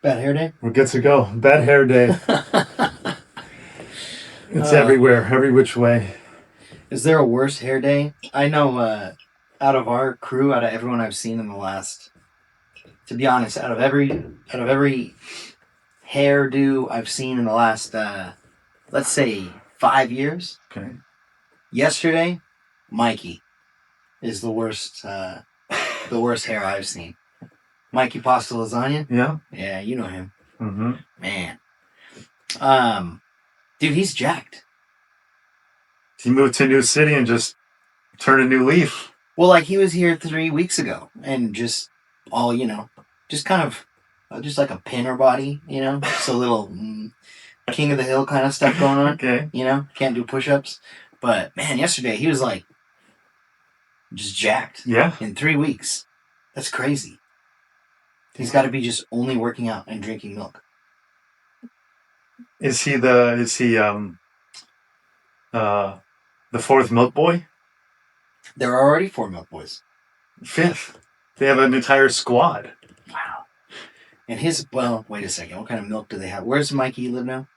Bad hair day? We're good to go. Bad hair day. It's everywhere, every which way. Is there a worse hair day? I know out of our crew, out of everyone I've seen in the last, to be honest, out of every hairdo I've seen in the last, let's say 5 years. Okay. Yesterday, Mikey is the worst hair I've seen. Mikey Pasta Lasagna? Yeah. Yeah, you know him. Mm-hmm. Man. Dude, he's jacked. He moved to a new city and just turned a new leaf. Well, like he was here 3 weeks ago and just all, just kind of, just like a pinner body, just a little king of the hill kind of stuff going on. Okay. Can't do push-ups. But man, yesterday he was like just jacked. Yeah. In 3 weeks. That's crazy. He's got to be just only working out and drinking milk. Is he the fourth milk boy? There are already 4 milk boys. Fifth. They have an entire squad. Wow. And wait a second. What kind of milk do they have? Where's Mikey live now?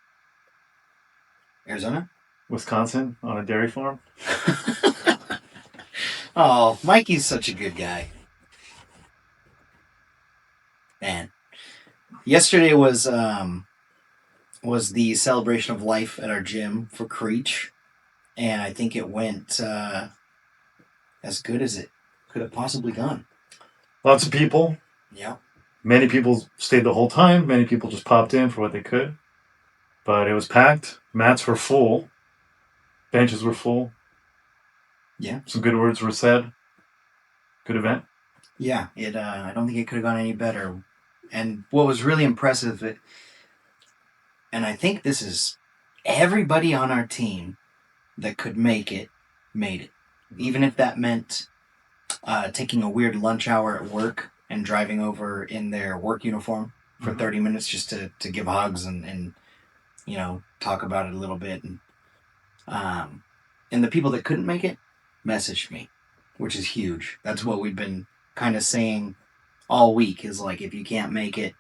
Arizona? Wisconsin, on a dairy farm. Oh, Mikey's such a good guy. Man. Yesterday was the celebration of life at our gym for Creech. And I think it went as good as it could have possibly gone. Lots of people. Yeah. Many people stayed the whole time. Many people just popped in for what they could. But it was packed. Mats were full. Benches were full. Yeah. Some good words were said. Good event. Yeah. I don't think it could have gone any better. And what was really impressive, and I think this is everybody on our team that could make it, made it. Even if that meant taking a weird lunch hour at work and driving over in their work uniform for 30 minutes just to give hugs and talk about it a little bit. And the people that couldn't make it messaged me, which is huge. That's what we've been kind of saying all week is like, if you can't make it,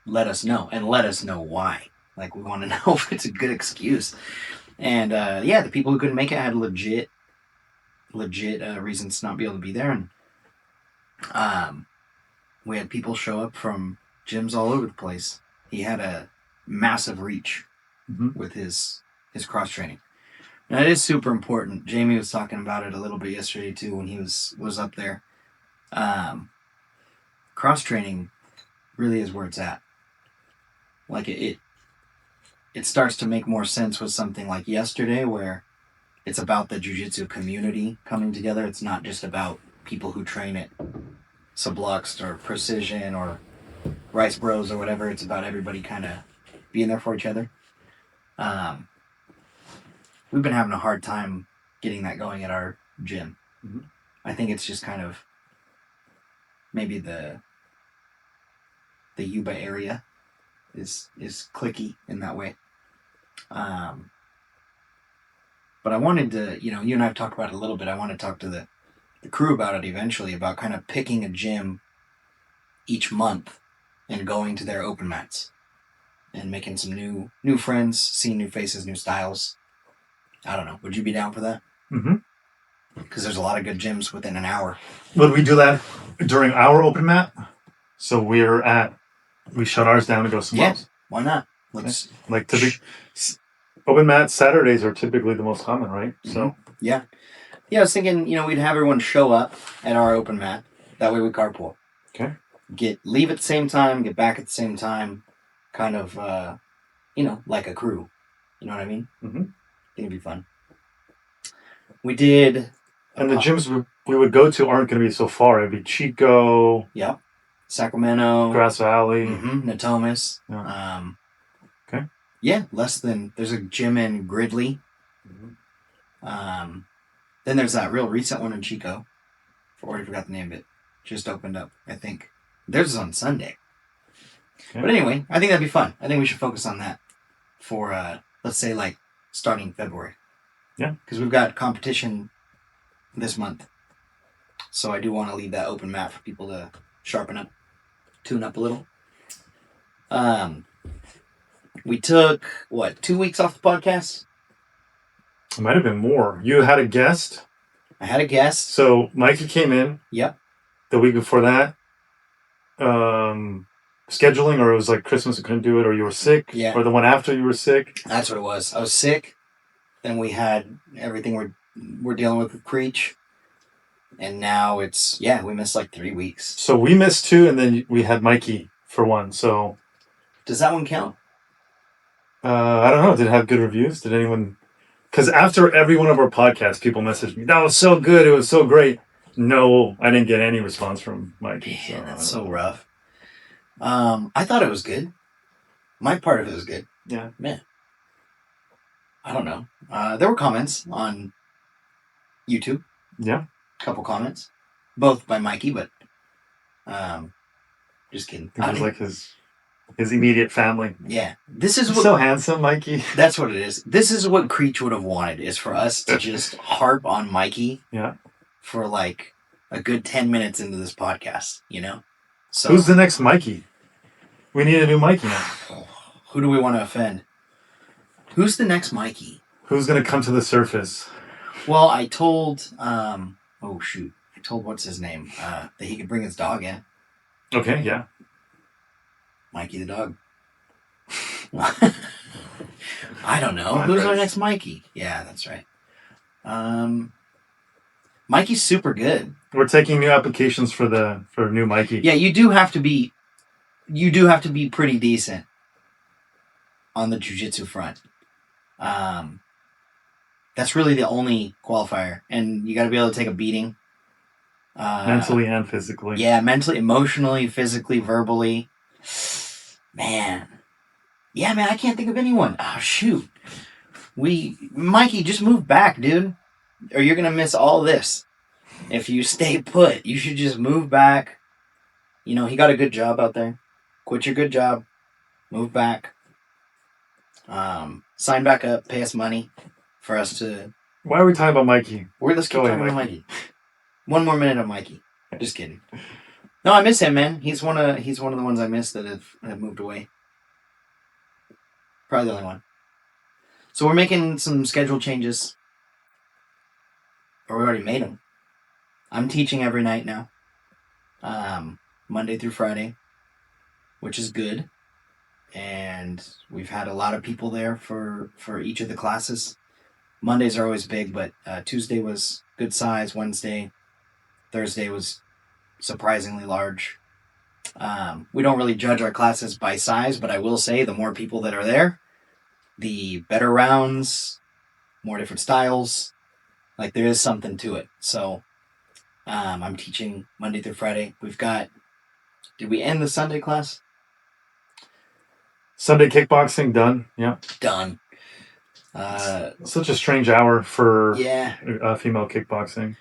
let us know and let us know why. Like, we want to know if it's a good excuse. And the people who couldn't make it had legit reasons to not be able to be there. And we had people show up from gyms all over the place. He had a massive reach with his cross training. And it is super important. Jamie was talking about it a little bit yesterday too when he was up there. Cross training really is where it's at. Like it starts to make more sense with something like yesterday where it's about the jiu-jitsu community coming together. It's not just about people who train at Sublux or Precision or Rice Bros or whatever. It's about everybody kind of being there for each other. We've been having a hard time getting that going at our gym. Mm-hmm. I think it's just kind of maybe the Yuba area is cliquey in that way. But I wanted to, you and I have talked about it a little bit. I want to talk to the crew about it eventually, about kind of picking a gym each month and going to their open mats and making some new friends, seeing new faces, new styles. I don't know. Would you be down for that? Mm-hmm. Because there's a lot of good gyms within an hour. Would we do that during our open mat? So we shut ours down to go somewhere else. Why not? Open mat Saturdays are typically the most common, right? Mm-hmm. So yeah, I was thinking, we'd have everyone show up at our open mat. That way we carpool. Okay. Leave at the same time, get back at the same time, kind of, like a crew. You know what I mean? Mm-hmm. I think it'd be fun. We did. And the gyms we would go to aren't going to be so far. It'd be Chico. Yeah. Sacramento. Grass Valley. Mm-hmm. Natomas. Yeah. Okay. Yeah, there's a gym in Gridley. Mm-hmm. Then there's that real recent one in Chico. I already forgot the name of it. Just opened up, I think. Theirs is on Sunday. Okay. But anyway, I think that'd be fun. I think we should focus on that for, let's say, like, starting February. Yeah. Because we've got competition this month. So I do want to leave that open mat for people to sharpen up, tune up a little. We took, 2 weeks off the podcast? It might have been more. You had a guest. I had a guest. So Mikey came in. Yep. The week before that. Scheduling, or it was like Christmas, you couldn't do it, or you were sick. Yeah. Or the one after you were sick. That's what it was. I was sick. Then we had everything we're dealing with Creech. And now it's, we missed like 3 weeks. So we missed 2, and then we had Mikey for 1. So does that one count? I don't know. Did it have good reviews? Did anyone? Because after every one of our podcasts, people messaged me, "That was so good. It was so great." No, I didn't get any response from Mikey. Man, so that's so rough. I thought it was good. My part of it was good. Yeah. Man. I don't know. There were comments on YouTube. Yeah. A couple comments. Both by Mikey, but just kidding. It was like his immediate family. Yeah. This is what, so handsome, Mikey. That's what it is. This is what Creech would have wanted, is for us to just harp on Mikey. Yeah. For like a good 10 minutes into this podcast, you know? So who's the next Mikey? We need a new Mikey now. Who do we want to offend? Who's the next Mikey? Who's going to come to the surface? Well, I told, I told what's his name, that he could bring his dog in. Okay, yeah. Mikey the dog. I don't know. Who's our next Mikey? Yeah, that's right. Mikey's super good. We're taking new applications for new Mikey. Yeah, you do have to be pretty decent on the jiu-jitsu front. That's really the only qualifier, and you got to be able to take a beating. Mentally and physically. Yeah, mentally, emotionally, physically, verbally. Man. Yeah, man, I can't think of anyone. Oh, shoot. Mikey, just move back, dude. Or you're going to miss all this. If you stay put, you should just move back. You know, he got a good job out there. Quit your good job. Move back. Sign back up. Pay us money for us to... Why are we talking about Mikey? Let's keep talking about Mikey. 1 more minute of Mikey. Just kidding. No, I miss him, man. He's one of the ones I miss that have moved away. Probably the only one. So we're making some schedule changes. Or we already made them. I'm teaching every night now. Monday through Friday. Which is good. And we've had a lot of people there for each of the classes. Mondays are always big, but Tuesday was good size. Wednesday, Thursday was surprisingly large. We don't really judge our classes by size, but I will say the more people that are there, the better rounds, more different styles. Like, there is something to it. So I'm teaching Monday through Friday. We've got... Did we end the Sunday class? Sunday kickboxing, done. Yeah. Done. Such a strange hour for female kickboxing.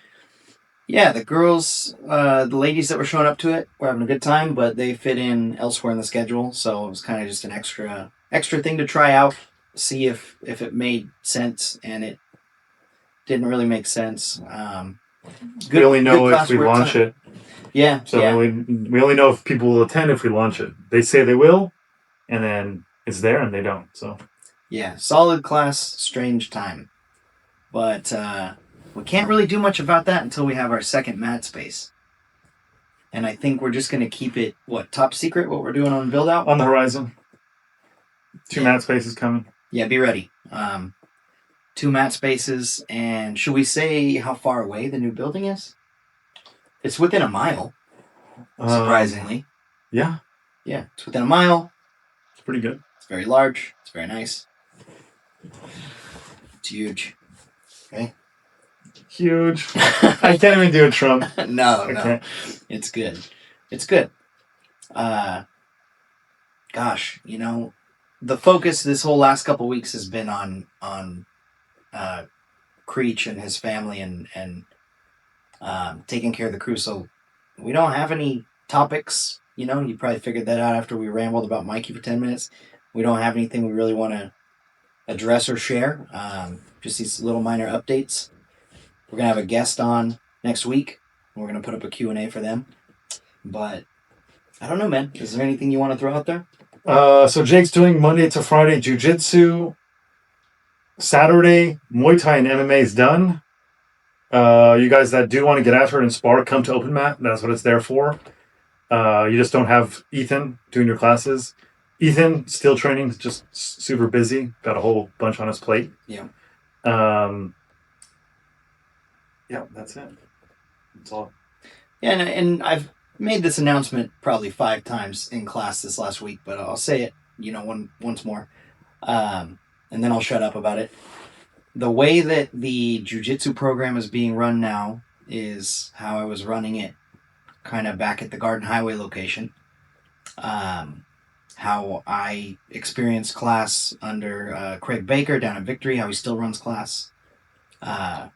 Yeah, the girls, the ladies that were showing up to it were having a good time, but they fit in elsewhere in the schedule, so it was kind of just an extra thing to try out, see if it made sense, and it didn't really make sense. We only know if we launch it. Yeah. So we only know if people will attend if we launch it. They say they will, and then it's there and they don't. So yeah, solid class, strange time. But we can't really do much about that until we have our second mat space. And I think we're just going to keep it, top secret, what we're doing on build out? On the horizon. 2 mat spaces coming. Yeah, be ready. 2 mat spaces, and should we say how far away the new building is? It's within a mile, surprisingly. Yeah. Yeah, it's within a mile. It's pretty good. It's very large. It's very nice. It's huge. Okay. Huge. I can't even do a Trump. No. It's good. It's good. Gosh, the focus this whole last couple weeks has been on Creech and his family and taking care of the crew. So we don't have any topics. You probably figured that out after we rambled about Mikey for 10 minutes. We don't have anything we really want to address or share. Just these little minor updates. We're going to have a guest on next week. We're going to put up a Q&A for them. But I don't know, man. Is there anything you want to throw out there? So Jake's doing Monday to Friday jiu-jitsu. Saturday, Muay Thai and MMA is done. You guys that do want to get after it and spar, come to Open Mat. That's what it's there for. You just don't have Ethan doing your classes. Ethan, still training, just super busy. Got a whole bunch on his plate. Yeah. Yeah, that's it. That's all. Yeah, and I've made this announcement probably 5 times in class this last week, but I'll say it, once more, and then I'll shut up about it. The way that the jiu-jitsu program is being run now is how I was running it kind of back at the Garden Highway location. How I experienced class under Craig Baker down at Victory, how he still runs class. And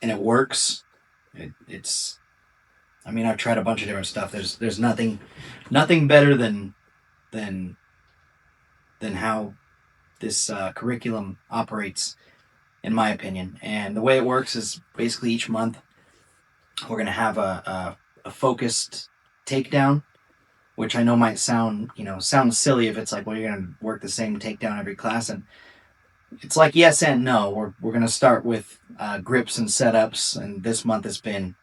it works. It's I've tried a bunch of different stuff. There's nothing better than how this curriculum operates, in my opinion. And the way it works is basically each month we're going to have a focused takedown, which I know might sound silly if it's like, well, you're going to work the same takedown every class. And it's like yes and no. We're going to start with grips and setups, and this month has been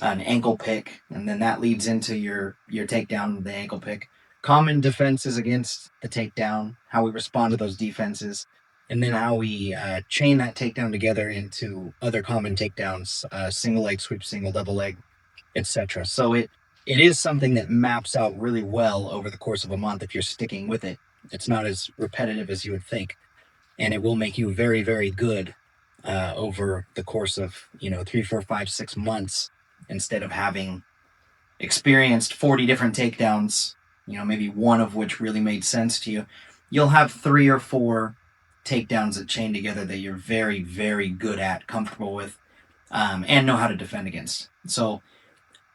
an ankle pick, and then that leads into your takedown, the ankle pick. Common defenses against the takedown, how we respond to those defenses, and then how we chain that takedown together into other common takedowns, single leg sweep, single double leg, etc. So it is something that maps out really well over the course of a month if you're sticking with it. It's not as repetitive as you would think, and it will make you very, very good over the course of 3, 4, 5, 6 months, instead of having experienced 40 different takedowns, maybe one of which really made sense to you. You'll have 3 or 4 takedowns that chain together that you're very, very good at, comfortable with, and know how to defend against. So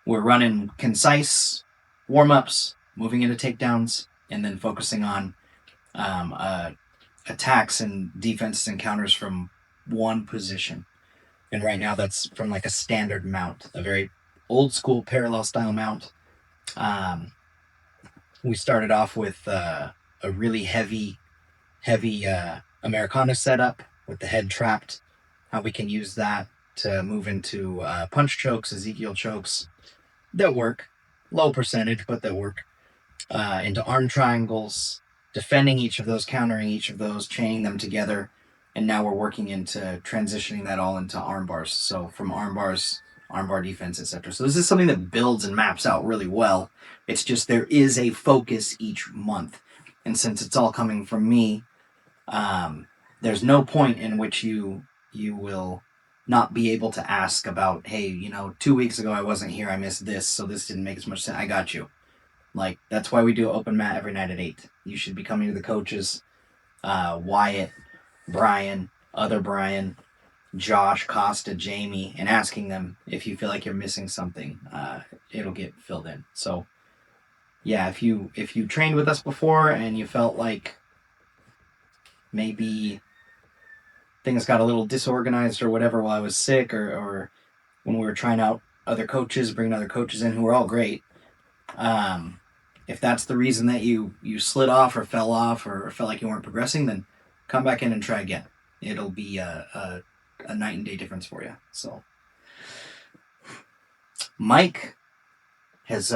we're running concise warm-ups, moving into takedowns, and then focusing on attacks and defenses and counters from one position. And right now that's from like a standard mount, a very old school parallel style mount. We started off with a really heavy Americana setup with the head trapped, how we can use that to move into punch chokes, Ezekiel chokes that work, low percentage, but that work, into arm triangles, defending each of those, countering each of those, chaining them together. And now we're working into transitioning that all into arm bars. So from arm bars, arm bar defense, etc. So this is something that builds and maps out really well. It's just there is a focus each month. And since it's all coming from me, there's no point in which you will not be able to ask about, hey, 2 weeks ago I wasn't here, I missed this, so this didn't make as much sense. I got you. Like, that's why we do open mat every night at 8. You should be coming to the coaches, Wyatt, Brian, other Brian, Josh, Costa, Jamie, and asking them if you feel like you're missing something. It'll get filled in. So, yeah, if you trained with us before and you felt like maybe things got a little disorganized or whatever while I was sick, or when we were trying out other coaches, bringing other coaches in who were all great, if that's the reason that you slid off or fell off or felt like you weren't progressing, then come back in and try again. It'll be a night and day difference for you. So Mike has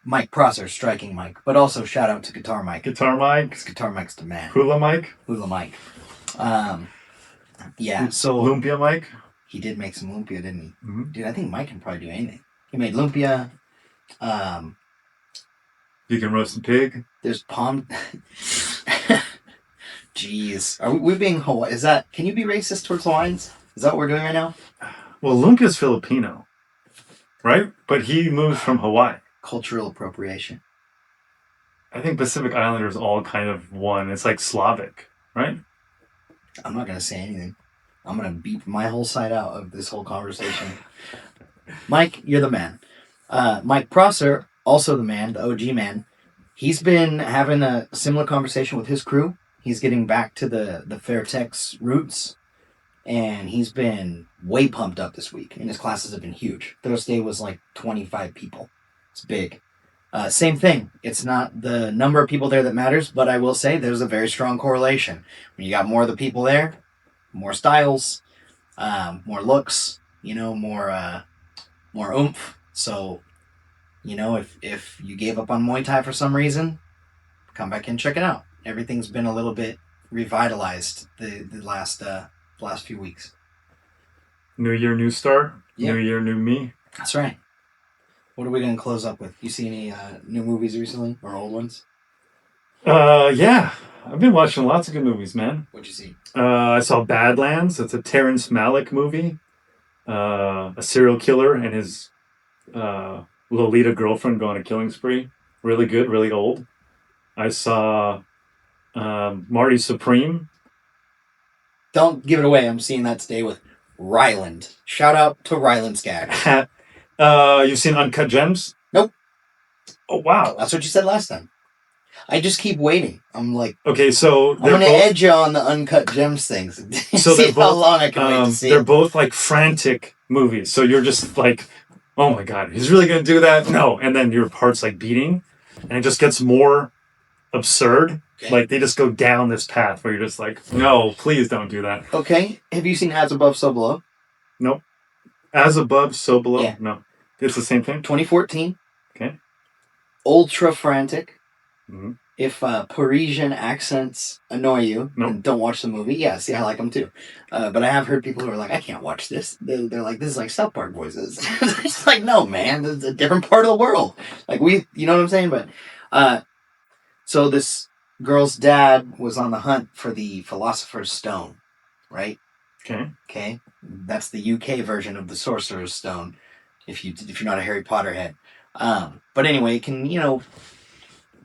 Mike Prosser, striking Mike, but also shout out to Guitar Mike. Guitar Mike. Because Guitar Mike's the man. Hula Mike. Hula Mike. Yeah, so Lumpia Mike. He did make some lumpia, didn't he? Mm-hmm. Dude, I think Mike can probably do anything. He made lumpia. You can roast a pig. There's palm. Jeez, are we being Hawaii? Is that? Can you be racist towards Hawaiians? Is that what we're doing right now? Well, Lumpia's Filipino, right? But he moved from Hawaii. Cultural appropriation. I think Pacific Islanders all kind of one. It's like Slavic, right? I'm not gonna say anything. I'm gonna beep my whole side out of this whole conversation. Mike, you're the man. Mike Prosser, also the man, the OG man. He's been having a similar conversation with his crew. He's getting back to the Fairtex roots, and he's been way pumped up this week, and his classes have been huge. Thursday was like 25 people. It's big. Same thing. It's not the number of people there that matters, but I will say there's a very strong correlation. When you got more of the people there, more styles, more looks, more oomph. So, if you gave up on Muay Thai for some reason, come back and check it out. Everything's been a little bit revitalized the last few weeks. New year, new start. Yeah. New year, new me. That's right. What are we going to close up with? You see any new movies recently or old ones? Yeah. I've been watching lots of good movies, man. What'd you see? I saw Badlands. It's a Terrence Malick movie. A serial killer and his Lolita girlfriend go on a killing spree. Really good, really old. I saw Marty Supreme. Don't give it away. I'm seeing that today with Ryland. Shout out to Ryland Skaggs. You've seen Uncut Gems? Nope. Oh, wow. That's what you said last time. I just keep waiting. I'm like, okay, so I'm going to edge you on the Uncut Gems things. So see how long I can wait to see they're it. both like frantic movies. So you're just like, oh my God, he's really going to do that? No. And then your heart's like beating and it just gets more absurd. Okay. Like they just go down this path where you're just like, no, please don't do that. Okay. Have you seen As Above, So Below? Nope. As Above, So Below? Yeah. No. It's the same thing? 2014. Okay. Ultra frantic. Mm-hmm. If Parisian accents annoy you, nope. Don't watch the movie. Yeah, see, I like them too. But I have heard people who are like, I can't watch this. They're like, this is like South Park voices. It's like, no, man, this is a different part of the world. Like you know what I'm saying? But so this girl's dad was on the hunt for the Philosopher's Stone, right? Okay. That's the UK version of the Sorcerer's Stone. If you're not a Harry Potter head. But anyway, it can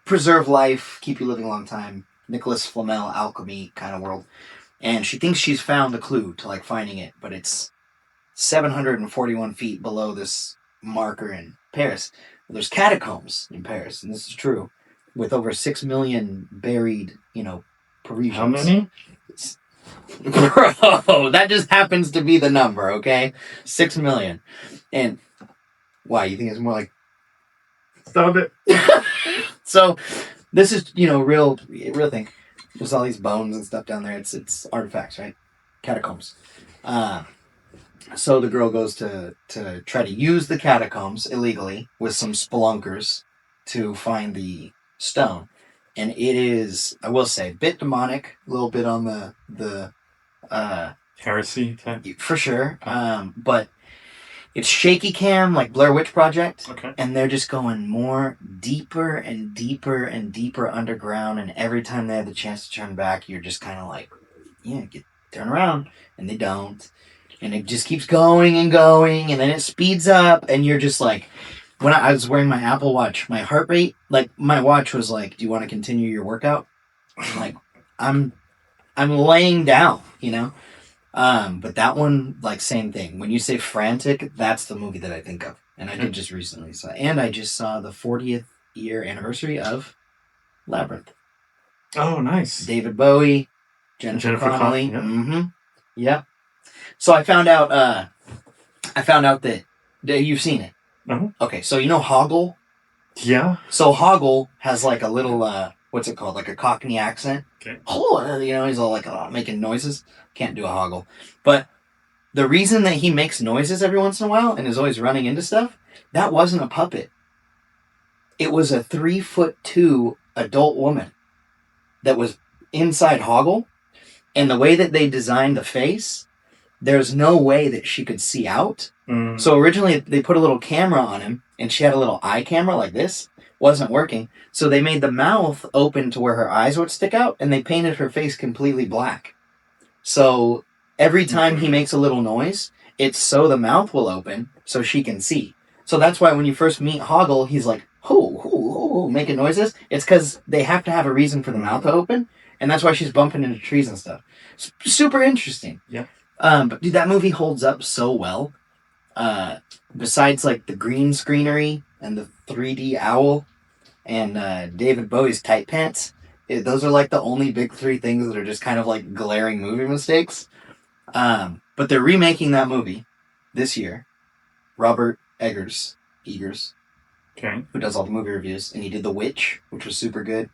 preserve life, keep you living a long time. Nicholas Flamel alchemy kind of world. And she thinks she's found the clue to like finding it, but it's 741 feet below this marker in Paris. There's catacombs in Paris, and this is true, with over 6 million buried, Parisians. How many? Bro, that just happens to be the number, okay? 6 million. And why, you think it's more like... Stop it. So, this is, real thing. There's all these bones and stuff down there. It's artifacts, right? Catacombs. So the girl goes to try to use the catacombs illegally with some spelunkers to find the stone. And it is, I will say, a bit demonic, a little bit on the heresy type? For sure. But it's shaky cam, like Blair Witch Project. Okay. And they're just going more deeper and deeper and deeper underground. And every time they have the chance to turn back, you're just kind of like, turn around. And they don't. And it just keeps going and going. And then it speeds up. And you're just like, when I was wearing my Apple Watch, my heart rate, like my watch was like, do you want to continue your workout? Like, I'm laying down, But that one, like, same thing. When you say frantic, that's the movie that I think of. And I did just recently. And I just saw the 40th year anniversary of Labyrinth. Oh, nice. David Bowie, Jennifer Connelly. Yeah. Mm-hmm. Yep. So I found out that you've seen it. Uh-huh. Okay, so Hoggle? Yeah. So Hoggle has like a little, what's it called? Like a Cockney accent. Okay. He's all like making noises. Can't do a Hoggle. But the reason that he makes noises every once in a while and is always running into stuff, that wasn't a puppet. It was a 3'2" adult woman that was inside Hoggle. And the way that they designed the face, there's no way that she could see out. Mm. So originally they put a little camera on him and she had a little eye camera like this. Wasn't working. So they made the mouth open to where her eyes would stick out and they painted her face completely black. So every time he makes a little noise, it's so the mouth will open so she can see. So that's why when you first meet Hoggle, he's like, hoo, making noises. It's because they have to have a reason for the mouth to open. And that's why she's bumping into trees and stuff. It's super interesting. Yeah. But dude, that movie holds up so well. Besides like the green screenery and the 3D owl and David Bowie's tight pants, those are like the only big three things that are just kind of like glaring movie mistakes. But they're remaking that movie this year. Robert Eggers. Okay. who does all the movie reviews, and he did The Witch, which was super good.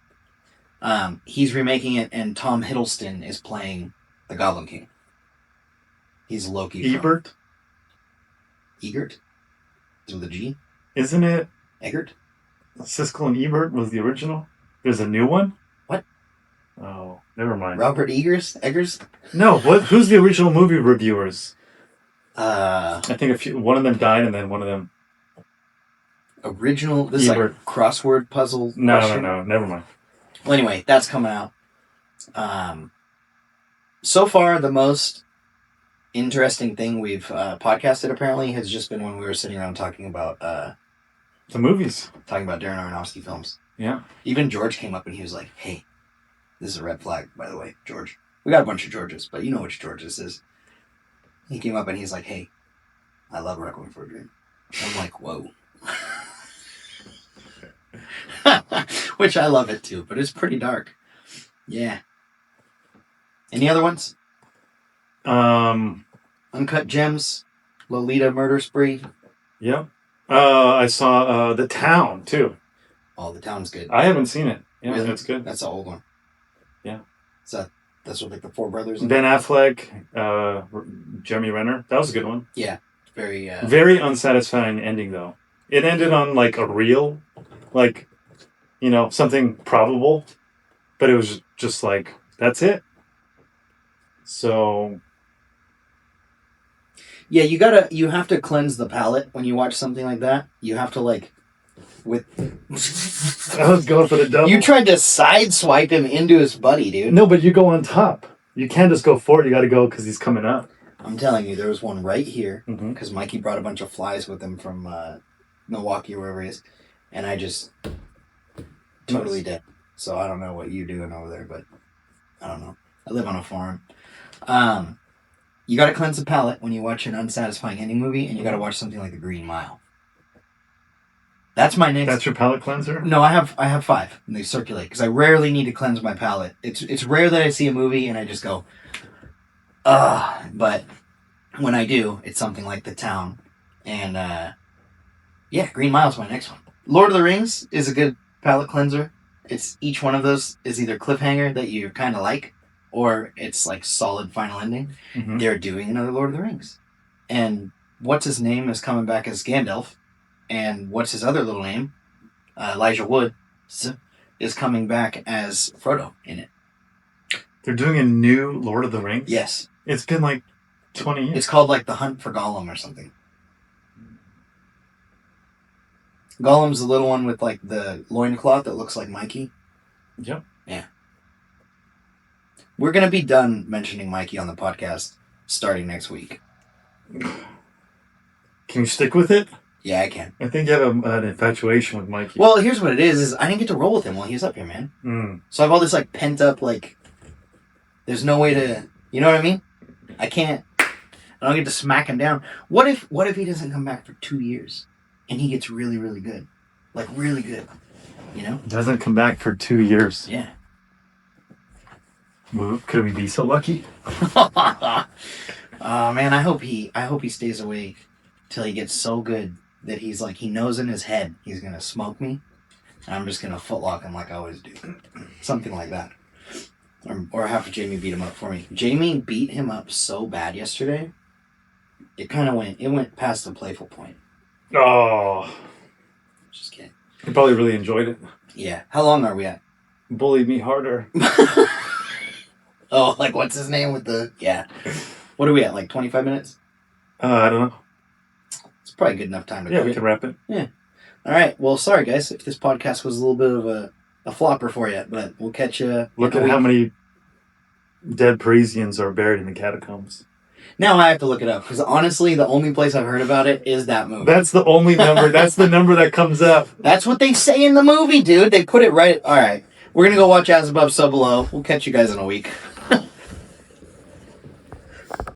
He's remaking it, and Tom Hiddleston is playing the Goblin King. He's Loki. Ebert? Egert? Is it with a G? Isn't it? Eggert? Siskel and Ebert was the original? There's a new one? What? Oh, never mind. Robert Eggers? No, who's the original movie reviewers? I think one of them died, and then one of them... Original? This Ebert. is like crossword puzzle No, never mind. Well, anyway, that's coming out. So far, the most interesting thing we've podcasted, apparently, has just been when we were sitting around talking about... the movies. Talking about Darren Aronofsky films. Yeah. Even George came up and he was like, hey, this is a red flag, by the way, George. We got a bunch of Georges, but you know which George this is. He came up and he's like, hey, I love Requiem for a Dream. I'm like, whoa. Which I love it too, but it's pretty dark. Yeah. Any other ones? Uncut Gems, Lolita Murder Spree. Yep. I saw The Town too. Oh, The Town's good. I haven't seen it. Yeah, Really? that's good. That's the old one. Yeah. That's what like the four brothers. Ben Affleck, Jeremy Renner. That was a good one. Yeah. Very. Very unsatisfying ending though. It ended on like a real, like, something probable, but it was just like, that's it. So. Yeah, you have to cleanse the palate when you watch something like that. You have to I was going for the double. You tried to sideswipe him into his buddy, dude. No, but you go on top. You can't just go for it. You got to go because he's coming up. I'm telling you, there was one right here because Mm-hmm. Mikey brought a bunch of flies with him from Milwaukee or wherever he is, and I just totally did. So I don't know what you're doing over there, but I don't know. I live on a farm. You got to cleanse the palate when you watch an unsatisfying ending movie, and you got to watch something like The Green Mile. That's my next. That's your palate cleanser? No, I have 5, and they circulate because I rarely need to cleanse my palate. It's rare that I see a movie and I just go, ugh. But when I do, it's something like The Town, and yeah, Green Mile's my next one. Lord of the Rings is a good palate cleanser. It's each one of those is either cliffhanger that you kind of like, or it's like solid final ending. Mm-hmm. They're doing another Lord of the Rings, and what's his name is coming back as Gandalf. And what's his other little name? Elijah Wood is coming back as Frodo in it. They're doing a new Lord of the Rings? Yes. It's been like 20 years. It's called like The Hunt for Gollum or something. Gollum's the little one with like the loincloth that looks like Mikey. Yep. Yeah. We're going to be done mentioning Mikey on the podcast starting next week. Can you stick with it? Yeah, I can. I think you have an infatuation with Mikey. Well, here's what it is I didn't get to roll with him while he was up here, man. So I have all this like pent up, like, there's no way to, you know what I mean? I don't get to smack him down. What if he doesn't come back for 2 years and he gets really, really good? Like really good, you know? Doesn't come back for 2 years. Yeah. Could we be so lucky? Man, I hope he stays away till he gets so good that he's like, he knows in his head he's gonna smoke me, and I'm just gonna footlock him like I always do. Something like that. Or have Jamie beat him up for me. Jamie beat him up so bad yesterday, it went past the playful point. Oh. Just kidding. He probably really enjoyed it. Yeah. How long are we at? Bully me harder. Oh, like what's his name with the... Yeah. What are we at, like 25 minutes? I don't know. It's probably good enough time to Yeah, quit. we can wrap it. Yeah. All right. Well, sorry, guys, if this podcast was a little bit of a flopper for you, but we'll catch you. Look at how many dead Parisians are buried in the catacombs. Now I have to look it up, because honestly, the only place I've heard about it is that movie. That's the only number. That's the number that comes up. That's what they say in the movie, dude. They put it right. All right. We're going to go watch As Above, So Below. We'll catch you guys in a week.